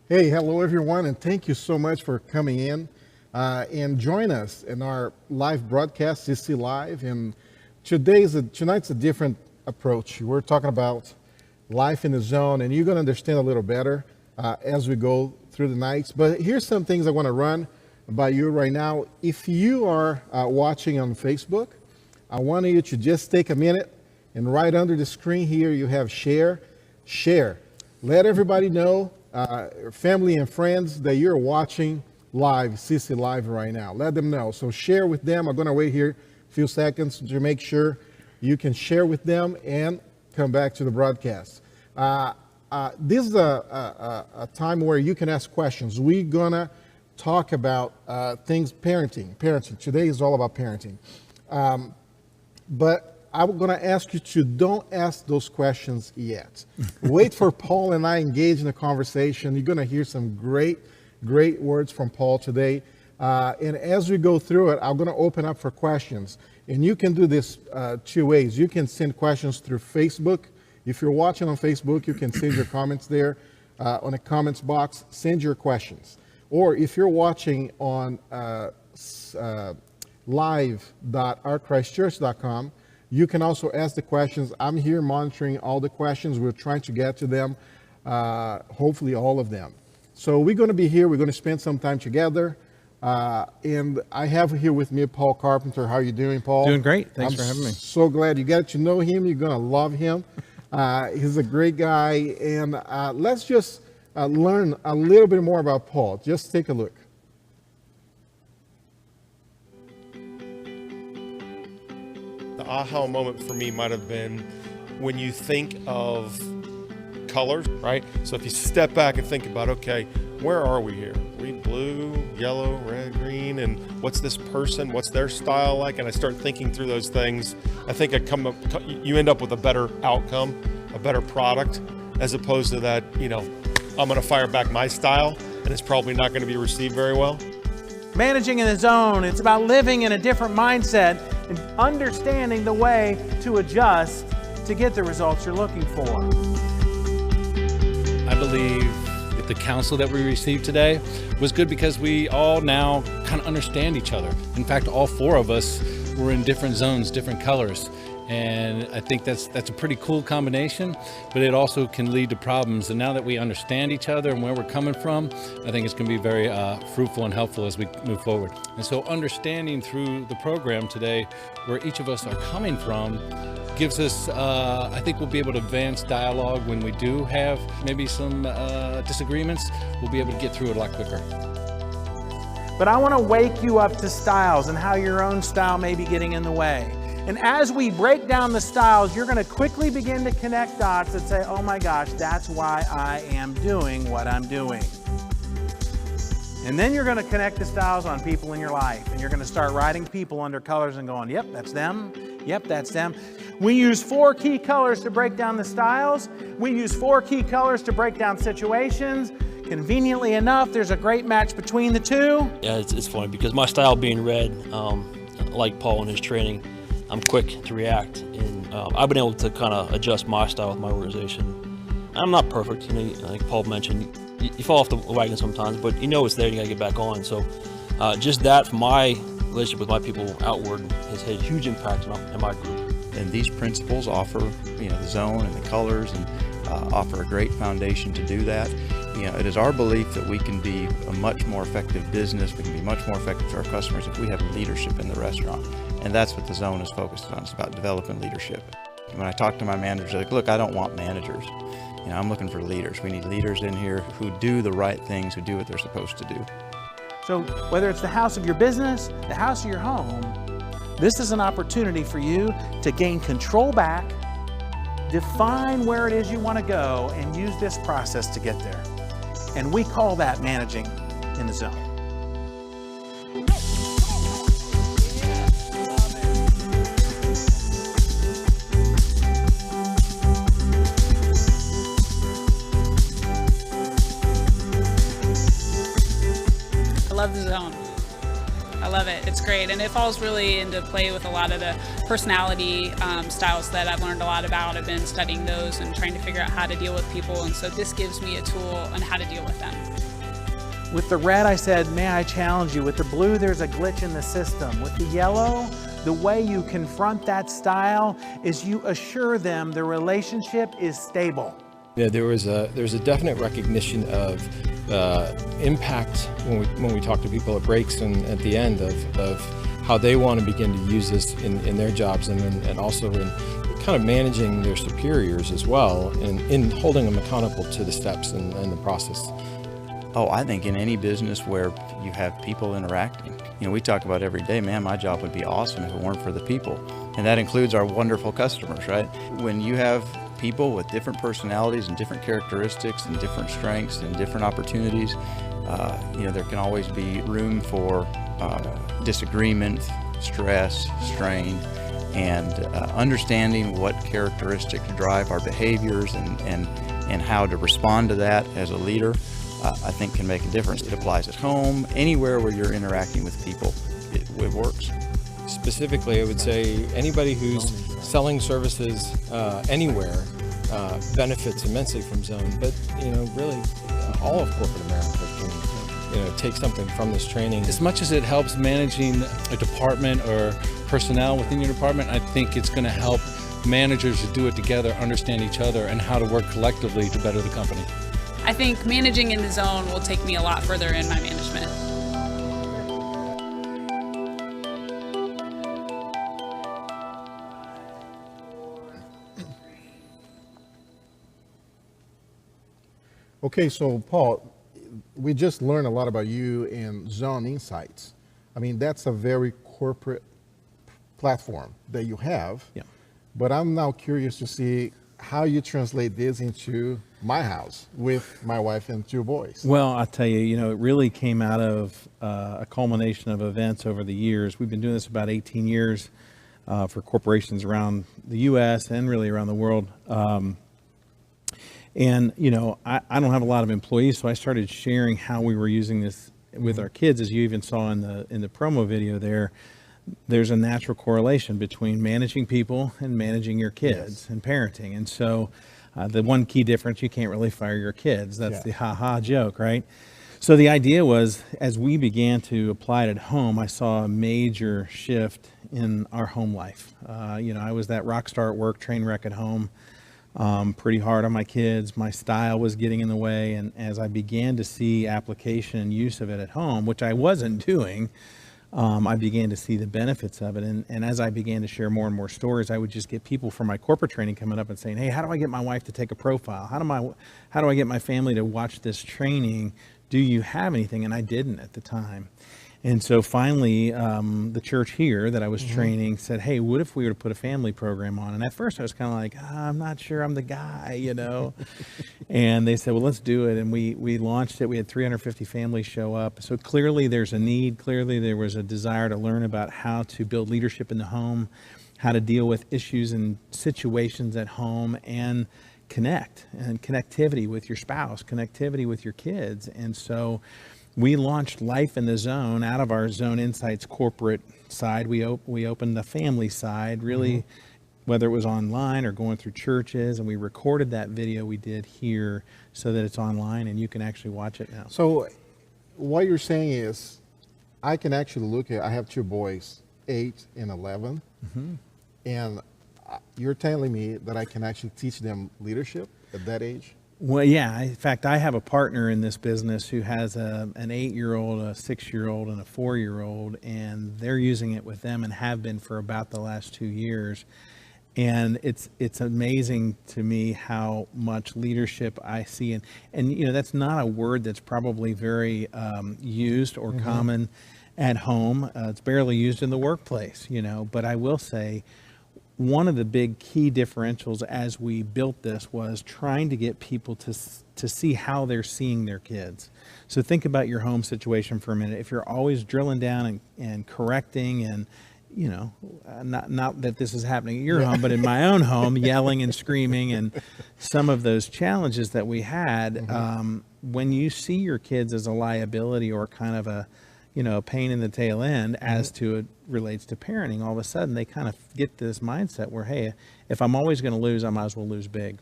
Hey, hello everyone, and thank you so much for coming in and join us in our live broadcast, CC Live. And tonight's a different approach. We're talking about life in the zone, and you're going to understand a little better as we go through the nights. But here's some things I want to run by you right now. If you are watching on Facebook, I want you to just take a minute and right under the screen here you have share. Let everybody know, family and friends, that you're watching live, CC Live right now. Let them know. So share with them. I'm going to wait here a few seconds to make sure you can share with them and come back to the broadcast. This is a time where you can ask questions. We're going to talk about things, parenting. Today is all about parenting. But I'm going to ask you to don't ask those questions yet. Wait for Paul and I engage in a conversation. You're going to hear some great words from Paul today. And as we go through it, I'm going to open up for questions. And you can do this two ways. You can send questions through Facebook. If you're watching on Facebook, you can send your comments there on the comments box. Send your questions. Or if you're watching on live.ourchristchurch.com, you can also ask the questions. I'm here monitoring all the questions. We're trying to get to them, hopefully all of them. So we're going to be here. We're going to spend some time together. And I have here with me Paul Carpenter. How are you doing, Paul? Doing great. Thanks for having me. So glad you got to know him. You're going to love him. He's a great guy. And let's just learn a little bit more about Paul. Just take a look. The aha moment for me might have been when you think of colors, right? So if you step back and think about, okay, where are we here? Are we blue, yellow, red, green, and what's this person? What's their style like? And I start thinking through those things. I think you end up with a better outcome, a better product, as opposed to that, I'm going to fire back my style, and it's probably not going to be received very well. Managing in the zone, it's about living in a different mindset and understanding the way to adjust to get the results you're looking for. I believe that the counsel that we received today was good because we all now kind of understand each other. In fact, all four of us were in different zones, different colors. And I think that's a pretty cool combination, but it also can lead to problems. And now that we understand each other and where we're coming from, I think it's going to be very fruitful and helpful as we move forward. And so understanding through the program today where each of us are coming from gives us, I think we'll be able to advance dialogue when we do have maybe some disagreements. We'll be able to get through it a lot quicker. But I want to wake you up to styles and how your own style may be getting in the way. And as we break down the styles, you're going to quickly begin to connect dots and say, oh my gosh, that's why I am doing what I'm doing. And then you're going to connect the styles on people in your life. And you're going to start writing people under colors and going, yep, that's them. Yep, that's them. We use 4 key colors to break down the styles. We use 4 key colors to break down situations. Conveniently enough, there's a great match between the two. Yeah, it's funny because my style being red, like Paul in his training, I'm quick to react, and I've been able to kind of adjust my style with my organization. I'm not perfect, like Paul mentioned, you fall off the wagon sometimes, but it's there, you gotta get back on. So just that, from my relationship with my people outward, has had a huge impact in my group. And these principles offer, the zone and the colors, and offer a great foundation to do that. It is our belief that we can be a much more effective business, we can be much more effective to our customers if we have leadership in the restaurant. And that's what the zone is focused on. It's about developing leadership. And when I talk to my managers, they're like, look, I don't want managers. I'm looking for leaders. We need leaders in here who do the right things, who do what they're supposed to do. So whether it's the house of your business, the house of your home, this is an opportunity for you to gain control back, define where it is you want to go, and use this process to get there. And we call that managing in the zone. I love the zone. I love it. It's great, and it falls really into play with a lot of the personality styles that I've learned a lot about. I've been studying those and trying to figure out how to deal with people, and so this gives me a tool on how to deal with them. With the red, I said, may I challenge you? With the blue, there's a glitch in the system. With the yellow, the way you confront that style is you assure them the relationship is stable. Yeah, there's a definite recognition of impact when we talk to people at breaks and at the end of how they want to begin to use this in their jobs, and also in kind of managing their superiors as well, and in holding them accountable to the steps and the process. Oh, I think in any business where you have people interacting, we talk about every day, man, my job would be awesome if it weren't for the people. And that includes our wonderful customers, right? When you have people with different personalities and different characteristics and different strengths and different opportunities, there can always be room for disagreement, stress, strain, and understanding what characteristics drive our behaviors and how to respond to that as a leader, I think can make a difference. It applies at home, anywhere where you're interacting with people, it works. Specifically, I would say anybody who's selling services anywhere benefits immensely from Zone, but really all of corporate America can take something from this training. As much as it helps managing a department or personnel within your department, I think it's going to help managers to do it together, understand each other, and how to work collectively to better the company. I think managing in the zone will take me a lot further in my management. Okay, so Paul, we just learned a lot about you in Zone Insights. I mean, that's a very corporate platform that you have. Yeah. But I'm now curious to see how you translate this into my house with my wife and 2 boys. Well, I'll tell you, it really came out of a culmination of events over the years. We've been doing this about 18 years for corporations around the U.S. and really around the world. And I don't have a lot of employees, so I started sharing how we were using this with our kids. As you even saw in the promo video there, there's a natural correlation between managing people and managing your kids and parenting. And so the one key difference, you can't really fire your kids. That's the ha-ha joke, right? So the idea was, as we began to apply it at home, I saw a major shift in our home life. I was that rock star at work, train wreck at home. Pretty hard on my kids. My style was getting in the way. And as I began to see application and use of it at home, which I wasn't doing, I began to see the benefits of it. And as I began to share more and more stories, I would just get people from my corporate training coming up and saying, hey, how do I get my wife to take a profile? How do I get my family to watch this training? Do you have anything? And I didn't at the time. And so finally, the church here that I was training said, hey, what if we were to put a family program on? And at first I was kind of like, I'm not sure I'm the guy, And they said, well, let's do it. And we launched it. We had 350 families show up. So clearly there's a need. Clearly there was a desire to learn about how to build leadership in the home, how to deal with issues and situations at home, and connectivity with your spouse, connectivity with your kids. And so we launched Life in the Zone out of our Zone Insights corporate side. We opened the family side, really, whether it was online or going through churches, and we recorded that video we did here so that it's online and you can actually watch it now. So what you're saying is I can actually I have 2 boys, 8 and 11, and you're telling me that I can actually teach them leadership at that age? Well, yeah. In fact, I have a partner in this business who has an 8-year-old, a 6-year-old, and a 4-year-old, and they're using it with them and have been for about the last 2 years. And it's amazing to me how much leadership I see. And that's not a word that's probably very used or common at home. It's barely used in the workplace, But I will say, one of the big key differentials as we built this was trying to get people to see how they're seeing their kids. So think about your home situation for a minute. If you're always drilling down and correcting and, not that this is happening at your home, but in my own home, yelling and screaming and some of those challenges that we had, when you see your kids as a liability or kind of a a pain in the tail end as to it relates to parenting. All of a sudden, they kind of get this mindset where, hey, if I'm always going to lose, I might as well lose big.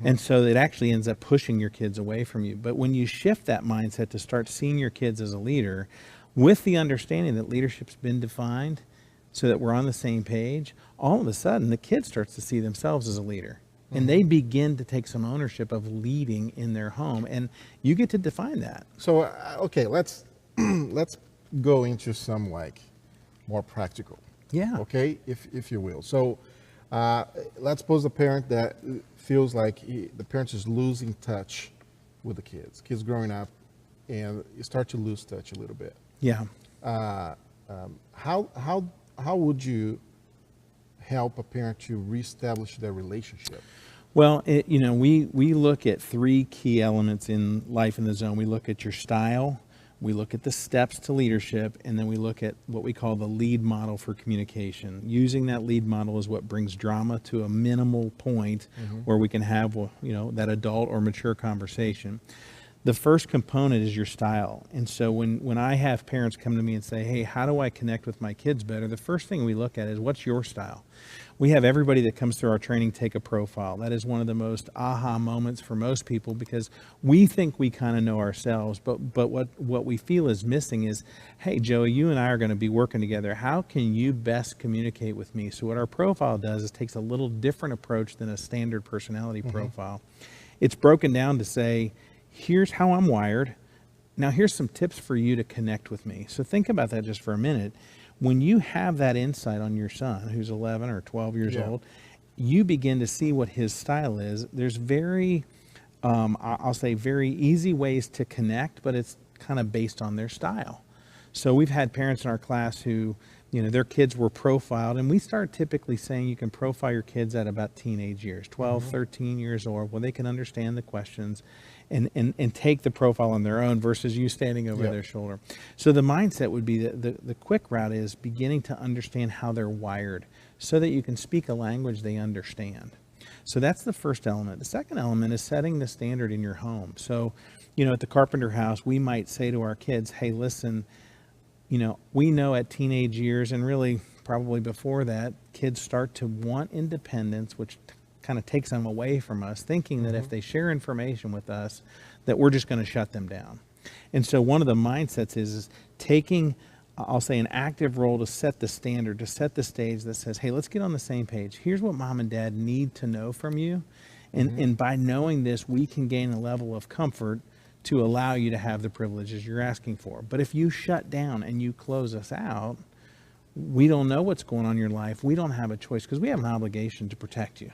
And so it actually ends up pushing your kids away from you. But when you shift that mindset to start seeing your kids as a leader, with the understanding that leadership's been defined so that we're on the same page, all of a sudden the kid starts to see themselves as a leader. And they begin to take some ownership of leading in their home. And you get to define that. So, okay, let's go into some like more practical. Yeah. Okay, if you will. So, let's suppose a parent that feels like the parent is losing touch with the kids. Kids growing up, and you start to lose touch a little bit. Yeah. How would you help a parent to reestablish their relationship? Well, we look at 3 key elements in Life in the Zone. We look at your style, we look at the steps to leadership, and then we look at what we call the lead model for communication. Using that lead model is what brings drama to a minimal point where we can have, that adult or mature conversation. The first component is your style. And so when I have parents come to me and say, hey, how do I connect with my kids better? The first thing we look at is, what's your style? We have everybody that comes through our training take a profile. That is one of the most aha moments for most people, because we think we kind of know ourselves, but what we feel is missing is, hey, Joey, you and I are going to be working together. How can you best communicate with me? So what our profile does is takes a little different approach than a standard personality profile. It's broken down to say, here's how I'm wired. Now here's some tips for you to connect with me. So think about that just for a minute. When you have that insight on your son, who's 11 or 12 years old, you begin to see what his style is. There's very, I'll say very easy ways to connect, but it's kind of based on their style. So we've had parents in our class who, their kids were profiled, and we start typically saying you can profile your kids at about teenage years, 12, 13 years old, when they can understand the questions and take the profile on their own versus you standing over their shoulder. So the mindset would be that the quick route is beginning to understand how they're wired so that you can speak a language they understand. So that's the first element. The second element is setting the standard in your home. So, at the Carpenter House, we might say to our kids, hey, listen, we know at teenage years, and really probably before that, kids start to want independence, which kind of takes them away from us, thinking that if they share information with us, that we're just going to shut them down. And so one of the mindsets is taking, I'll say, an active role to set the standard, to set the stage that says, hey, let's get on the same page. Here's what mom and dad need to know from you. And by knowing this, we can gain a level of comfort to allow you to have the privileges you're asking for. But if you shut down and you close us out, we don't know what's going on in your life. We don't have a choice because we have an obligation to protect you.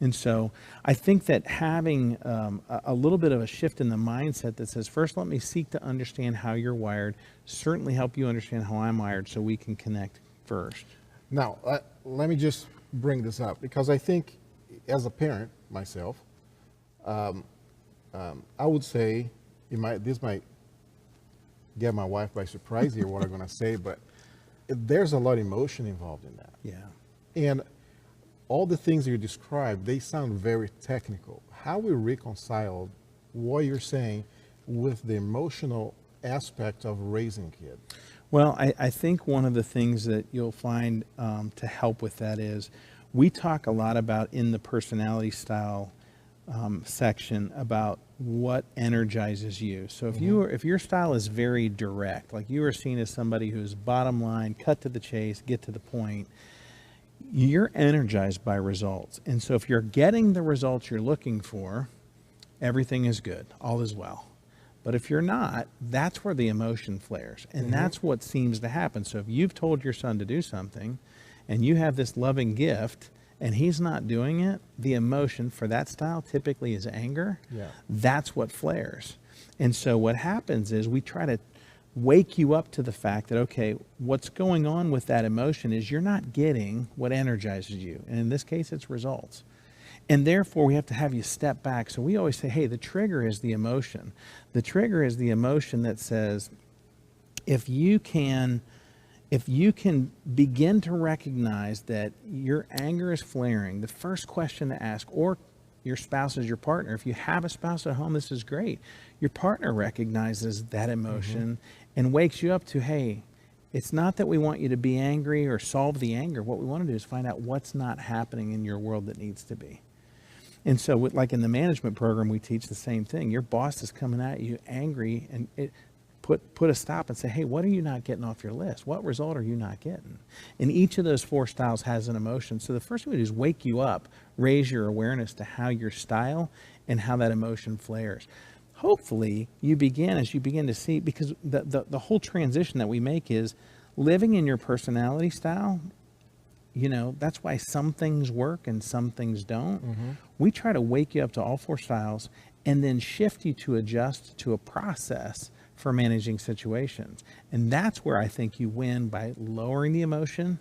And so I think that having a little bit of a shift in the mindset that says, first, let me seek to understand how you're wired, certainly help you understand how I'm wired so we can connect first. Now, let me just bring this up, because I think as a parent myself, I would say, this might get my wife by surprise here, what I'm going to say, but there's a lot of emotion involved in that. Yeah. And all the things you described, they sound very technical. How we reconcile what you're saying with the emotional aspect of raising a kid? Well, I think one of the things that you'll find to help with that is we talk a lot about in the personality style section about what energizes you. So if your style is very direct, like you are seen as somebody who's bottom line, cut to the chase, get to the point, you're energized by results. And so if you're getting the results you're looking for, everything is good, all is well. But if you're not, that's where the emotion flares. And that's what seems to happen. So if you've told your son to do something and you have this loving gift and he's not doing it, the emotion for that style typically is anger. Yeah. That's what flares. And so what happens is we try to wake you up to the fact that, okay, what's going on with that emotion is you're not getting what energizes you. And in this case, it's results. And therefore, we have to have you step back. So we always say, hey, the trigger is the emotion. The trigger is the emotion that says, if you can begin to recognize that your anger is flaring, the first question to ask, or your spouse is your partner. If you have a spouse at home, this is great. Your partner recognizes that emotion and wakes you up to, hey, it's not that we want you to be angry or solve the anger. What we want to do is find out what's not happening in your world that needs to be. And so, like in the management program, we teach the same thing. Your boss is coming at you angry, and put a stop and say, hey, what are you not getting off your list? What result are you not getting? And each of those 4 styles has an emotion. So the first thing we do is wake you up, raise your awareness to how your style and how that emotion flares. Hopefully, as you begin to see, because the whole transition that we make is living in your personality style. You know, that's why some things work and some things don't. Mm-hmm. We try to wake you up to all 4 styles and then shift you to adjust to a process for managing situations. And that's where I think you win, by lowering the emotion,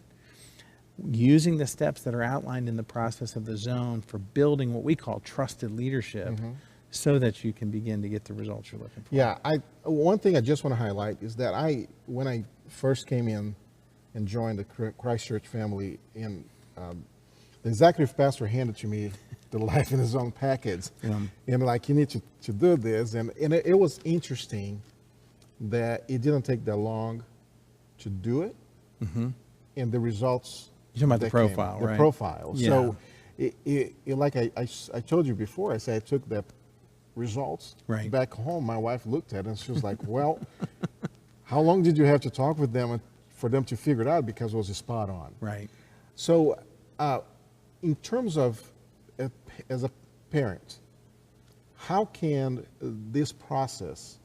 using the steps that are outlined in the process of the zone for building what we call trusted leadership, so that you can begin to get the results you're looking for. Yeah, one thing I just want to highlight is that when I first came in and joined the Christ Church family, and the executive pastor handed to me the Life in the Zone package, and like, you need to do this, and it was interesting that it didn't take that long to do it, and the results. You're talking about the profile, right? The profile. Yeah. So, it like I told you before, I said I took the results back home. My wife looked at it and she was like, well, how long did you have to talk with them for them to figure it out, because it was spot on. Right. So in terms of as a parent, how can this process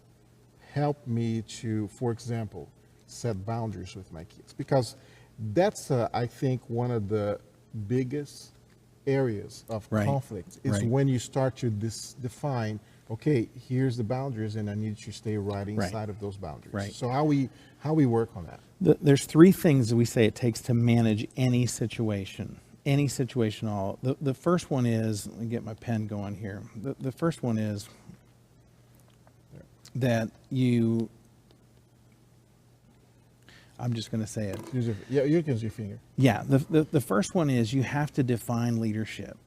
help me to, for example, set boundaries with my kids? Because that's, I think, one of the biggest areas of conflict is when you start to define, okay, here's the boundaries, and I need you to stay right inside of those boundaries. Right. So how we work on that? There's 3 things that we say it takes to manage any situation. Any situation at all. The first one is, let me get my pen going here. The first one is that I'm just going to say it. You can use your finger. Yeah, the first one is you have to define leadership.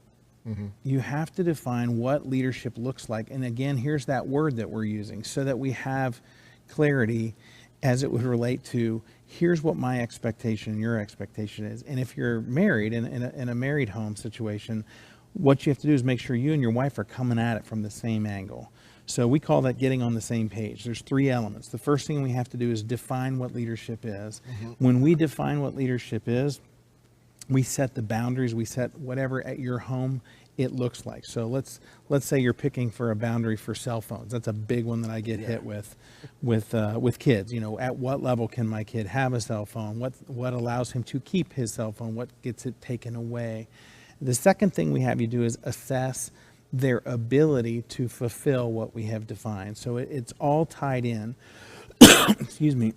You have to define what leadership looks like. And again, here's that word that we're using so that we have clarity as it would relate to, here's what my expectation and your expectation is. And if you're married in a married home situation, what you have to do is make sure you and your wife are coming at it from the same angle. So we call that getting on the same page. There's 3 elements. The first thing we have to do is define what leadership is. When we define what leadership is, we set the boundaries, we set whatever at your home it looks like. So let's say you're picking for a boundary for cell phones. That's a big one that I get hit with kids. You know, at what level can my kid have a cell phone? What allows him to keep his cell phone? What gets it taken away? The second thing we have you do is assess their ability to fulfill what we have defined. So it's all tied in. Excuse me.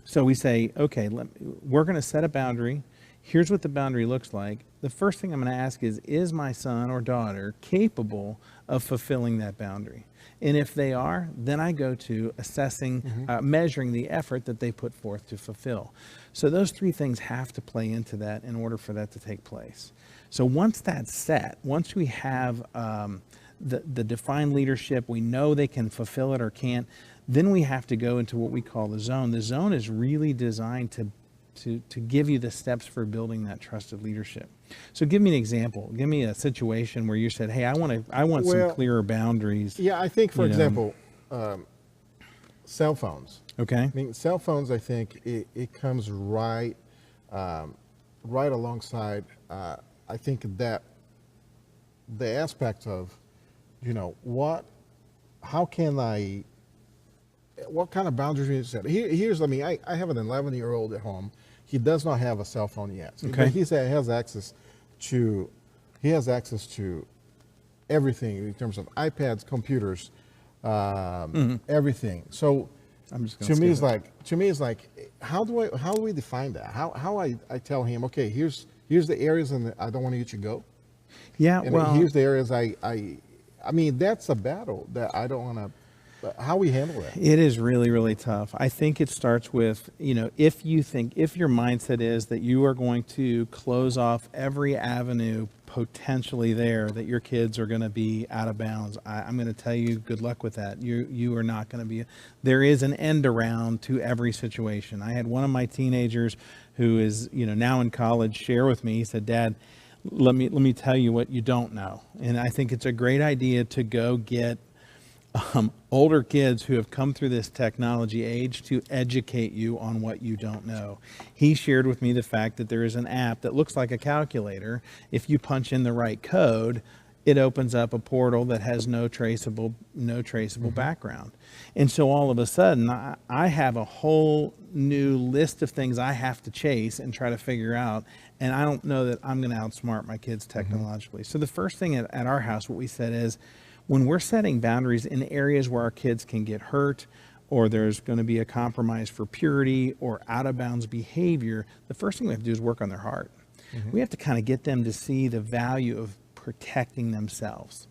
So we say, okay, we're going to set a boundary. Here's what the boundary looks like. The first thing I'm going to ask is my son or daughter capable of fulfilling that boundary? And if they are, then I go to assessing, measuring the effort that they put forth to fulfill. So those 3 things have to play into that in order for that to take place. So once that's set, once we have the defined leadership, we know they can fulfill it or can't, then we have to go into what we call the zone. The zone is really designed to give you the steps for building that trusted leadership. So give me an example. Give me a situation where you said, hey, I want some clearer boundaries. Yeah, I think, for example, cell phones. Okay. I mean, cell phones, I think it comes right alongside, I think that the aspect of, what kind of boundaries we need to set? I have an 11-year-old at home. He does not have a cell phone yet. Okay. But he has access to everything in terms of iPads, computers, everything. So to me, it's like, how do we define that? How I tell him, okay, here's the areas I don't want you to go. Yeah. And well, here's the areas I mean, that's a battle that I don't want to. How we handle that? It is really, really tough. I think it starts with, if your mindset is that you are going to close off every avenue potentially there that your kids are going to be out of bounds, I'm going to tell you, good luck with that. You are not going to be. There is an end around to every situation. I had one of my teenagers who is, now in college share with me. He said, "Dad, let me tell you what you don't know." And I think it's a great idea to go get older kids who have come through this technology age to educate you on what you don't know. He shared with me the fact that there is an app that looks like a calculator. If you punch in the right code, it opens up a portal that has no traceable background. And so all of a sudden, I have a whole new list of things I have to chase and try to figure out. And I don't know that I'm going to outsmart my kids technologically. So the first thing at our house, what we said is, when we're setting boundaries in areas where our kids can get hurt, or there's going to be a compromise for purity or out of bounds behavior, the first thing we have to do is work on their heart. We have to kind of get them to see the value of protecting themselves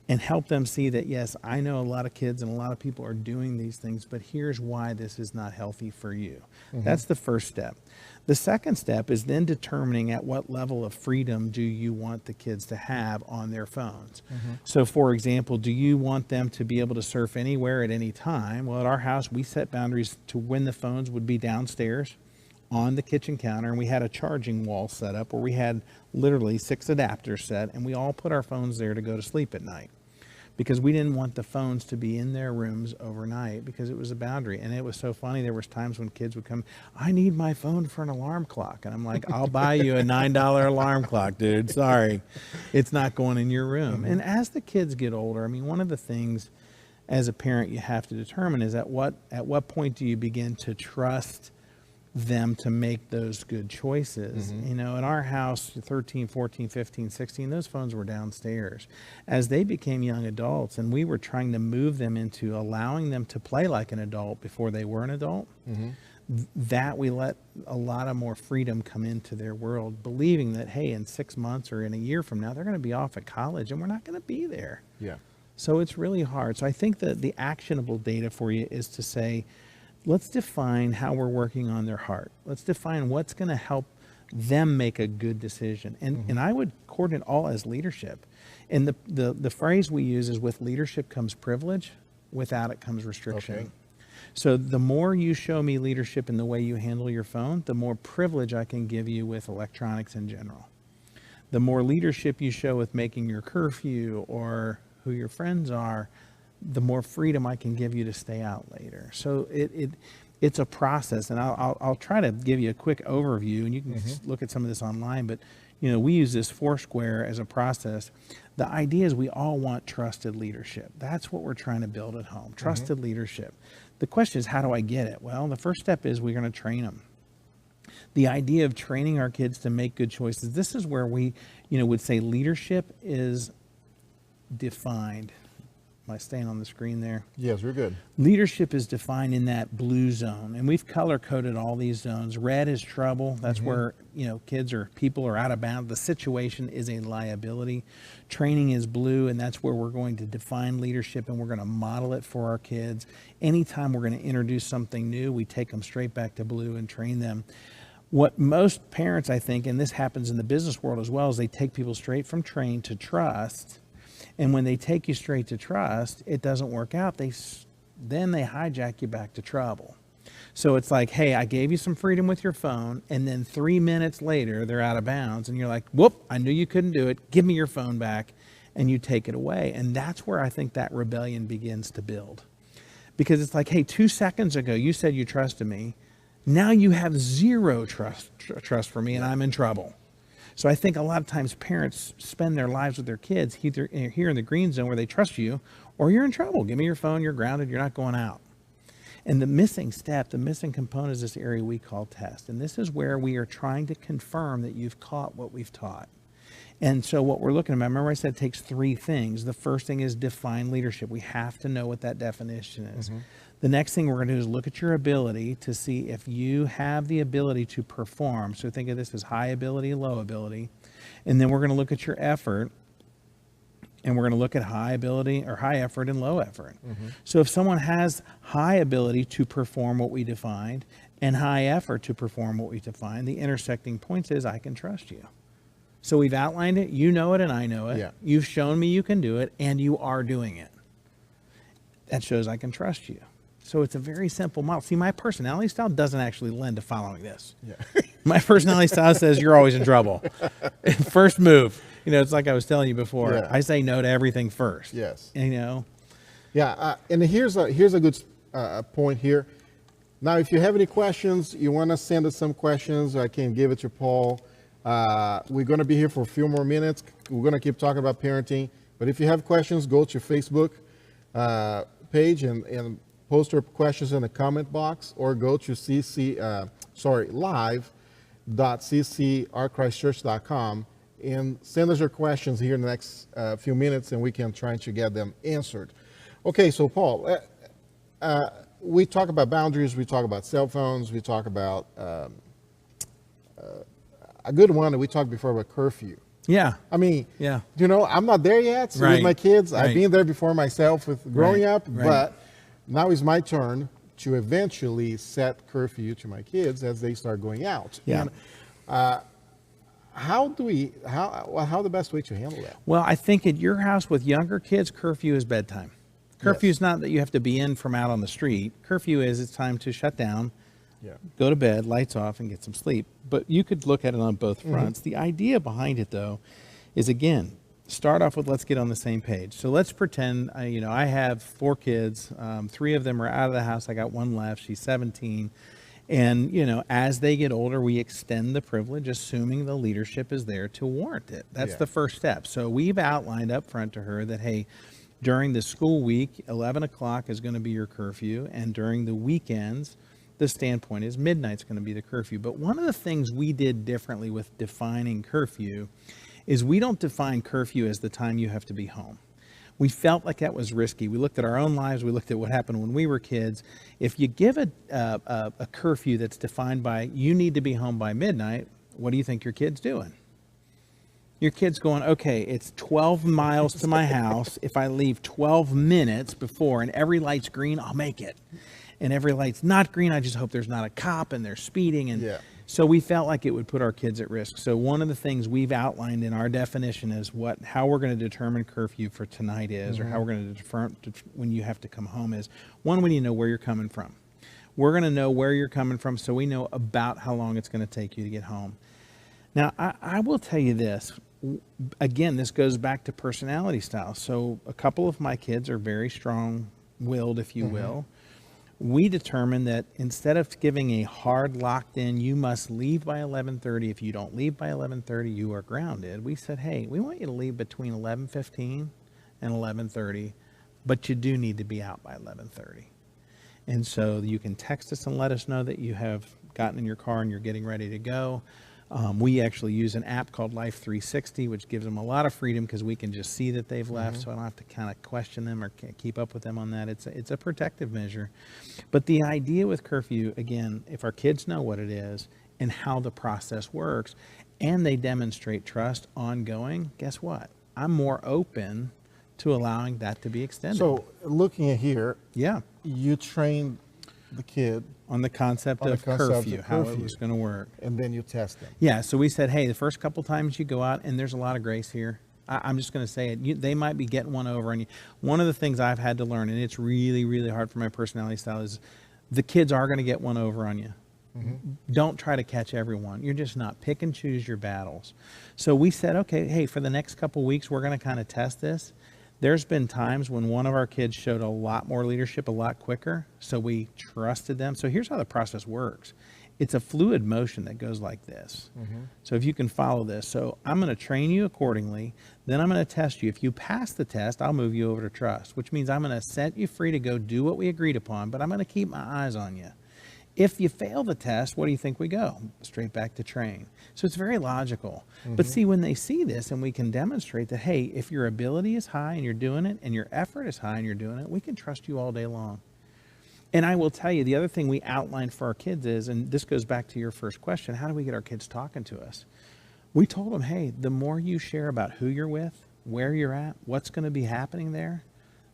and help them see that, yes, I know a lot of kids and a lot of people are doing these things, but here's why this is not healthy for you. That's the first step. The second step is then determining at what level of freedom do you want the kids to have on their phones. So for example, do you want them to be able to surf anywhere at any time? Well, at our house, we set boundaries to when the phones would be downstairs on the kitchen counter, and we had a charging wall set up where we had literally 6 adapters set, and we all put our phones there to go to sleep at night, because we didn't want the phones to be in their rooms overnight, because it was a boundary. And it was so funny. There was times when kids would come, "I need my phone for an alarm clock." And I'm like, "I'll buy you a $9 alarm clock, dude. Sorry. It's not going in your room." And as the kids get older, I mean, one of the things as a parent you have to determine is at what point do you begin to trust them to make those good choices. In our house, 13, 14, 15, 16, those phones were downstairs. As they became young adults and we were trying to move them into allowing them to play like an adult before they were an adult, that we let a lot of more freedom come into their world, believing that, hey, in 6 months or in a year from now, they're going to be off at college and we're not going to be there. Yeah. So it's really hard. So I think that the actionable data for you is to say, let's define how we're working on their heart. Let's define what's going to help them make a good decision. And I would coordinate all as leadership. And the phrase we use is, with leadership comes privilege, without it comes restriction. Okay. So the more you show me leadership in the way you handle your phone, the more privilege I can give you with electronics in general. The more leadership you show with making your curfew or who your friends are, the more freedom I can give you to stay out later. So it's a process, and I'll try to give you a quick overview, and you can look at some of this online, but we use this Foursquare as a process. The idea is we all want trusted leadership. That's what we're trying to build at home, trusted leadership. The question is, how do I get it? Well, the first step is we're going to train them. The idea of training our kids to make good choices, this is where we would say leadership is defined. Am I staying on the screen there? Yes, we're good. Leadership is defined in that blue zone, and we've color coded all these zones. Red is trouble. That's where kids or people are out of bounds. The situation is a liability. Training is blue, and that's where we're going to define leadership, and we're going to model it for our kids. Anytime we're going to introduce something new, we take them straight back to blue and train them. What most parents, I think, and this happens in the business world as well, is they take people straight from train to trust. And when they take you straight to trust, it doesn't work out. Then they hijack you back to trouble. So it's like, hey, I gave you some freedom with your phone, and then 3 minutes later, they're out of bounds, and you're like, whoop, I knew you couldn't do it. Give me your phone back, and you take it away. And that's where I think that rebellion begins to build. Because it's like, hey, 2 seconds ago, you said you trusted me. Now you have zero trust for me, and I'm in trouble. So I think a lot of times parents spend their lives with their kids either here in the green zone where they trust you, or you're in trouble. Give me your phone, you're grounded, you're not going out. And the missing step, the missing component is this area we call test. And this is where we are trying to confirm that you've caught what we've taught. And so what we're looking at, remember I said it takes 3 things. The first thing is define leadership. We have to know what that definition is. The next thing we're going to do is look at your ability to see if you have the ability to perform. So think of this as high ability, low ability. And then we're going to look at your effort, and we're going to look at high ability or high effort and low effort. So if someone has high ability to perform what we defined and high effort to perform what we defined, the intersecting points is I can trust you. So we've outlined it. You know it and I know it. Yeah. You've shown me you can do it and you are doing it. That shows I can trust you. So it's a very simple model. See, my personality style doesn't actually lend to following this. Yeah. My personality style says you're always in trouble. First move. You know, it's like I was telling you before. Yeah. I say no to everything first. Yes. You know, Yeah, and here's a good point here. Now, if you have any questions, you want to send us some questions, I can give it to Paul. We're going to be here for a few more minutes. We're going to keep talking about parenting. But if you have questions, go to your Facebook page and post your questions in the comment box, or go to live.ccrchristchurch.com and send us your questions here in the next few minutes, and we can try to get them answered. Okay, so Paul, we talk about boundaries, we talk about cell phones, we talk about a good one that we talked before about curfew. yeah. I mean, Yeah. you know, I'm not there yet with Right, my kids. I've right. been there before myself with growing Right, up, right. but now it's my turn to eventually set curfew to my kids as they start going out. Yeah. And, how the best way to handle that? Well, I think at your house with younger kids, curfew is bedtime. Curfew is not that you have to be in from out on the street. Curfew is it's time to shut down, Yeah. go to bed, lights off, and get some sleep. But you could look at it on both fronts. The idea behind it, though, is again, start off with let's get on the same page. So let's pretend, I have 4 kids. 3 of them are out of the house. I got 1 left. She's 17. And, as they get older, we extend the privilege, assuming the leadership is there to warrant it. That's Yeah. the first step. So we've outlined up front to her that, hey, during the school week, 11 o'clock is going to be your curfew. And during the weekends, the standpoint is midnight's going to be the curfew. But one of the things we did differently with defining curfew is we don't define curfew as the time you have to be home. We felt like that was risky. We looked at our own lives. We looked at what happened when we were kids. If you give a curfew that's defined by you need to be home by midnight, what do you think your kid's doing? Your kid's going, okay, it's 12 miles to my house. If I leave 12 minutes before and every light's green, I'll make it. And every light's not green, I just hope there's not a cop and they're speeding. And Yeah. so we felt like it would put our kids at risk. So one of the things we've outlined in our definition is how we're going to determine curfew for tonight is, or how we're going to determine when you have to come home is, one, we need to know where you're coming from. We're going to know where you're coming from so we know about how long it's going to take you to get home. Now, I will tell you this. Again, this goes back to personality style. So a couple of my kids are very strong-willed, if you will. We determined that instead of giving a hard locked in, you must leave by 11:30. If you don't leave by 11:30, you are grounded. We said, hey, we want you to leave between 11:15 and 11:30, but you do need to be out by 11:30. And so you can text us and let us know that you have gotten in your car and you're getting ready to go. We actually use an app called Life 360, which gives them a lot of freedom because we can just see that they've left, so I don't have to kind of question them or keep up with them on that. It's a protective measure. But the idea with curfew, again, if our kids know what it is and how the process works, and they demonstrate trust ongoing, guess what? I'm more open to allowing that to be extended. So looking at here, yeah, you trained the kid on the concept of curfew, how it was going to work. and then you test them. Yeah, so we said, hey, the first couple times you go out, and there's a lot of grace here. I'm just going to say it. They might be getting one over on you. One of the things I've had to learn, and it's really, really hard for my personality style, is the kids are going to get one over on you. Don't try to catch everyone. You're just not. Pick and choose your battles. So we said, okay, hey, for the next couple weeks, we're going to kind of test this. There's been times when one of our kids showed a lot more leadership a lot quicker, so we trusted them. So here's how the process works. It's a fluid motion that goes like this. So if you can follow this. So I'm going to train you accordingly. Then I'm going to test you. If you pass the test, I'll move you over to trust, which means I'm going to set you free to go do what we agreed upon, but I'm going to keep my eyes on you. If you fail the test, what do you think we go? Straight back to train. So it's very logical. But see, when they see this and we can demonstrate that, hey, if your ability is high and you're doing it and your effort is high and you're doing it, we can trust you all day long. And I will tell you, the other thing we outlined for our kids is, and this goes back to your first question, how do we get our kids talking to us? We told them, hey, the more you share about who you're with, where you're at, what's going to be happening there,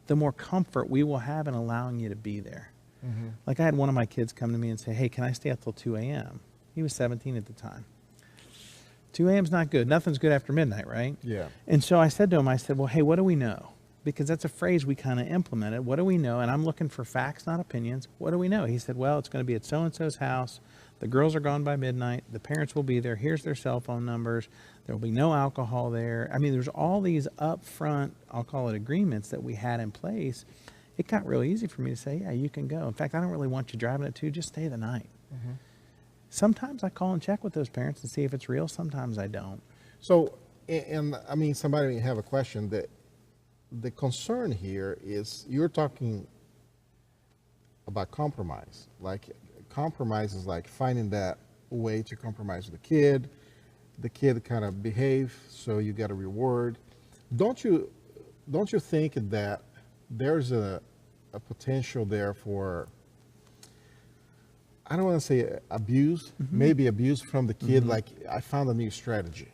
the more comfort we will have in allowing you to be there. Like I had one of my kids come to me and say, hey, can I stay up till 2 a.m.? He was 17 at the time. 2 a.m. is not good. Nothing's good after midnight, right? Yeah. And so I said to him, I said, well, hey, what do we know? Because that's a phrase we kind of implemented. What do we know? And I'm looking for facts, not opinions. What do we know? He said, well, it's going to be at so-and-so's house. The girls are gone by midnight. The parents will be there. Here's their cell phone numbers. There will be no alcohol there. I mean, there's all these upfront, I'll call it agreements that we had in place. It got real easy for me to say, yeah, you can go. In fact, I don't really want you driving it too. Just stay the night. Sometimes I call and check with those parents and see if it's real. Sometimes I don't. So, and I mean, somebody may have a question that the concern here is you're talking about compromise. Like compromise is like finding that way to compromise with the kid. The kid kind of behave, so you get a reward. Don't you think that there's a potential there for, I don't want to say abuse, maybe abuse from the kid, like I found a new strategy.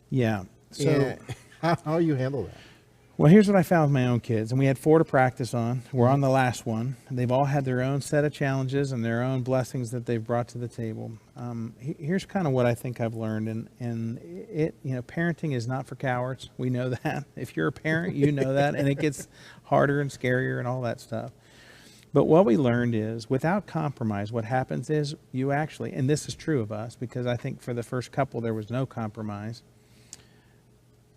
Yeah. So And how you handle that? Well, here's what I found with my own kids, and we had 4 to practice on. We're on the last one. They've all had their own set of challenges and their own blessings that they've brought to the table. Here's kind of what I think I've learned, and it, you know, parenting is not for cowards. We know that. If you're a parent, you know that, and it gets harder and scarier and all that stuff. But what we learned is, without compromise, what happens is you actually, and this is true of us, because I think for the first couple there was no compromise.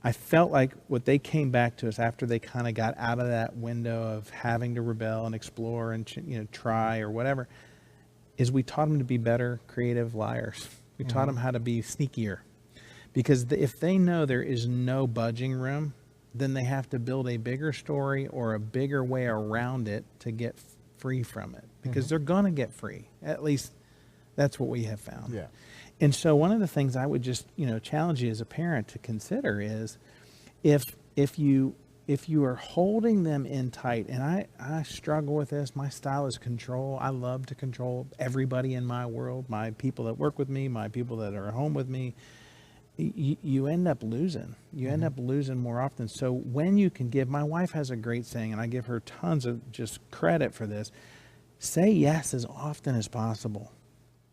I felt like what they came back to us after they kind of got out of that window of having to rebel and explore and try or whatever, is we taught them to be better creative liars. We taught them how to be sneakier, because if they know there is no budging room, then they have to build a bigger story or a bigger way around it to get free from it, because they're gonna get free. At least that's what we have found. Yeah. And so one of the things I would just, challenge you as a parent to consider is if you are holding them in tight, and I struggle with this, my style is control. I love to control everybody in my world, my people that work with me, my people that are at home with me. You end up losing. You end up losing more often. So when you can give, my wife has a great saying, and I give her tons of just credit for this: say yes as often as possible.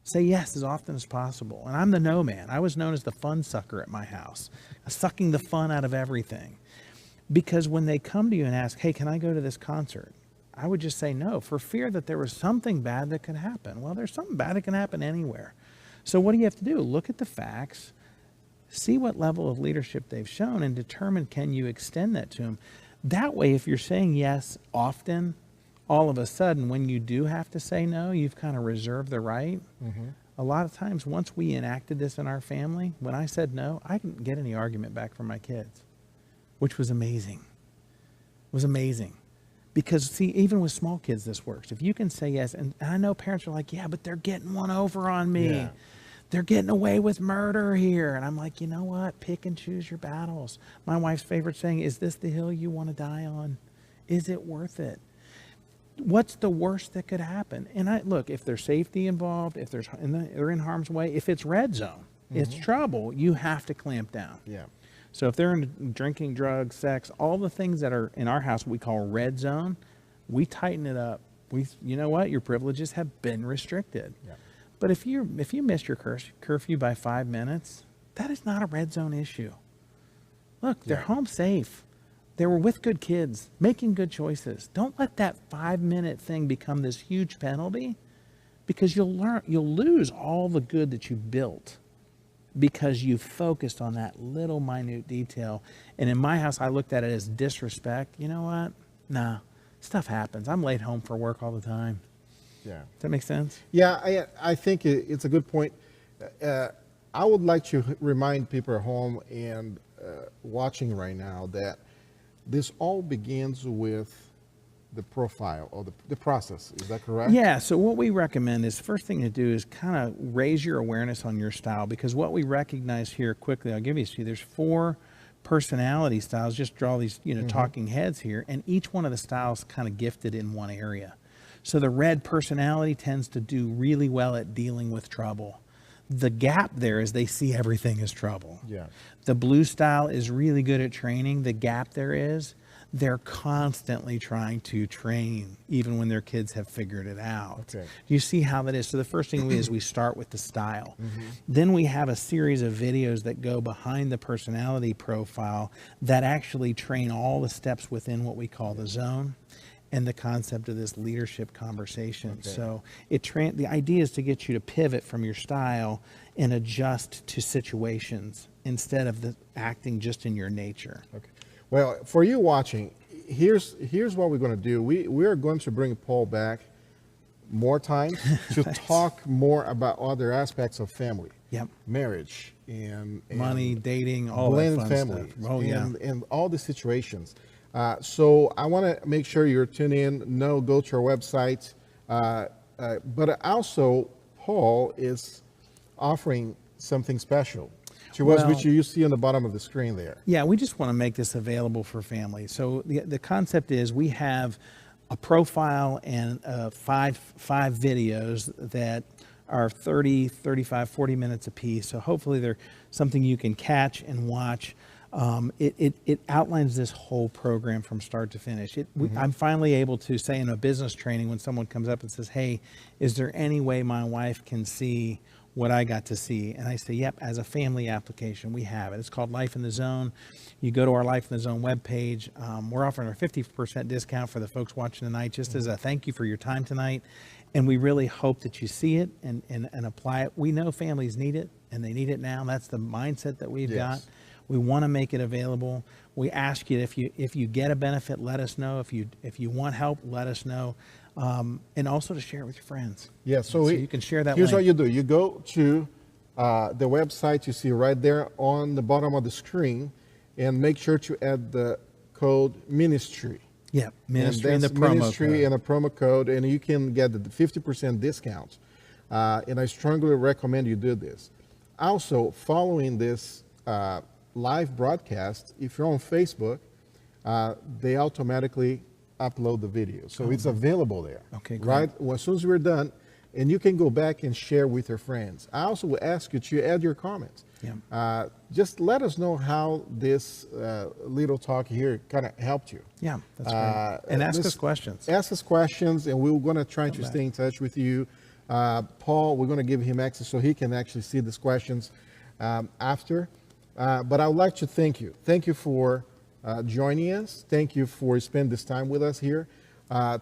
Say yes as often as possible. And I'm the no man. I was known as the fun sucker at my house, sucking the fun out of everything. Because when they come to you and ask, hey, can I go to this concert? I would just say no, for fear that there was something bad that could happen. Well, there's something bad that can happen anywhere. So what do you have to do? Look at the facts, see what level of leadership they've shown, and determine, can you extend that to them? That way, if you're saying yes often, all of a sudden, when you do have to say no, you've kind of reserved the right. A lot of times, once we enacted this in our family, when I said no, I didn't get any argument back from my kids, which was amazing. It was amazing. Because, see, even with small kids, this works. If you can say yes, and I know parents are like, yeah, but they're getting one over on me. Yeah. They're getting away with murder here. And I'm like, you know what? Pick and choose your battles. My wife's favorite saying, is this the hill you want to die on? Is it worth it? What's the worst that could happen? And look, if there's safety involved, if they're in harm's way, if it's red zone, it's trouble, you have to clamp down. Yeah. So if they're in drinking, drugs, sex, all the things that are in our house we call red zone, we tighten it up. You know what? Your privileges have been restricted. Yeah. But if you missed your curfew by 5 minutes, that is not a red zone issue. Look, they're home safe. They were with good kids, making good choices. Don't let that 5-minute thing become this huge penalty, because you'll lose all the good that you built because you focused on that little minute detail. And in my house, I looked at it as disrespect. You know what? Nah, stuff happens. I'm late home for work all the time. Yeah. Does that make sense? Yeah, I think it's a good point. I would like to remind people at home and watching right now that this all begins with the profile or the process. Is that correct? Yeah, so what we recommend is, first thing to do is kind of raise your awareness on your style, because what we recognize here quickly, I'll give you, see, there's 4 personality styles. Just draw these, talking heads here, and each one of the styles kind of gifted in one area. So the red personality tends to do really well at dealing with trouble. The gap there is they see everything as trouble. Yeah. The blue style is really good at training. The gap there is they're constantly trying to train, even when their kids have figured it out. Okay. Do you see how that is? So the first thing is we start with the style. Then we have a series of videos that go behind the personality profile that actually train all the steps within what we call the zone and the concept of this leadership conversation. So the idea is to get you to pivot from your style and adjust to situations instead of acting just in your nature. Okay. Well, for you watching, here's what we're going to do. We are going to bring Paul back more times to talk more about other aspects of family. Yep. Marriage and Money, dating, all that blended fun family. stuff. Oh, yeah. And all the situations. So I want to make sure you're tuned in. Go to our website. But also, Paul is offering something special to us, which you see on the bottom of the screen there. Yeah, we just want to make this available for families. So the concept is we have a profile and five videos that are 30, 35, 40 minutes apiece. So hopefully they're something you can catch and watch. It outlines this whole program from start to finish. I'm finally able to say in a business training when someone comes up and says, hey, is there any way my wife can see what I got to see? And I say, yep, as a family application, we have it. It's called Life in the Zone. You go to our Life in the Zone webpage. We're offering a 50% discount for the folks watching tonight, just as a thank you for your time tonight. And we really hope that you see it and apply it. We know families need it, and they need it now. That's the mindset that we've got. We want to make it available. We ask you, if you get a benefit, let us know. If you want help, let us know. And also to share it with your friends. Yeah, so you can share that Here's link. what you do. You go to the website you see right there on the bottom of the screen, and make sure to add the code MINISTRY. Yeah, ministry and the that's promo MINISTRY code. and a promo code, and you can get the 50% discount. And I strongly recommend you do this. Also, following this live broadcast, if you're on Facebook, they automatically upload the video. So it's available there. Okay, great. Right? Well, as soon as we're done, and you can go back and share with your friends. I also will ask you to add your comments. Yeah. Just let us know how this little talk here kind of helped you. Yeah, that's great. And ask us Just questions. Ask us questions, and we're going to try to stay in touch with you. Paul, we're going to give him access so he can actually see these questions after. But I would like to thank you. Thank you for joining us. Thank you for spending this time with us here.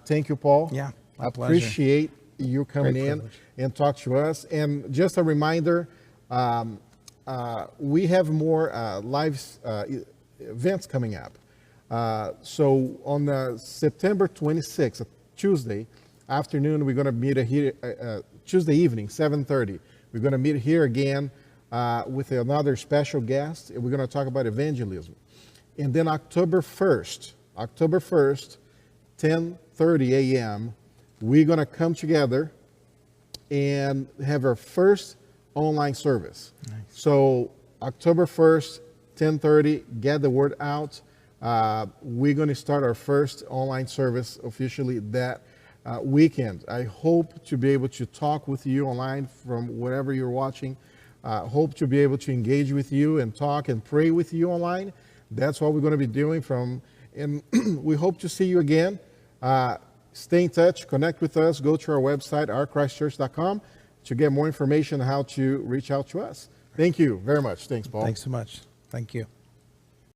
Thank you, Paul. Yeah, my I pleasure. appreciate you coming Great in privilege. and talk to us. And just a reminder, we have more live events coming up. So on September 26th, Tuesday afternoon, we're going to meet here, Tuesday evening, 7:30. We're going to meet here again with another special guest, and we're going to talk about evangelism. And then October 1st, 10:30 a.m., we're going to come together and have our first online service. Nice. So October 1st, 10:30, get the word out. We're going to start our first online service officially that weekend. I hope to be able to talk with you online from wherever you're watching. Hope to be able to engage with you and talk and pray with you online. That's what we're going to be doing and we hope to see you again. Stay in touch, connect with us, go to our website, ourchristchurch.com, to get more information on how to reach out to us. Thank you very much. Thanks, Paul. Thanks so much. Thank you.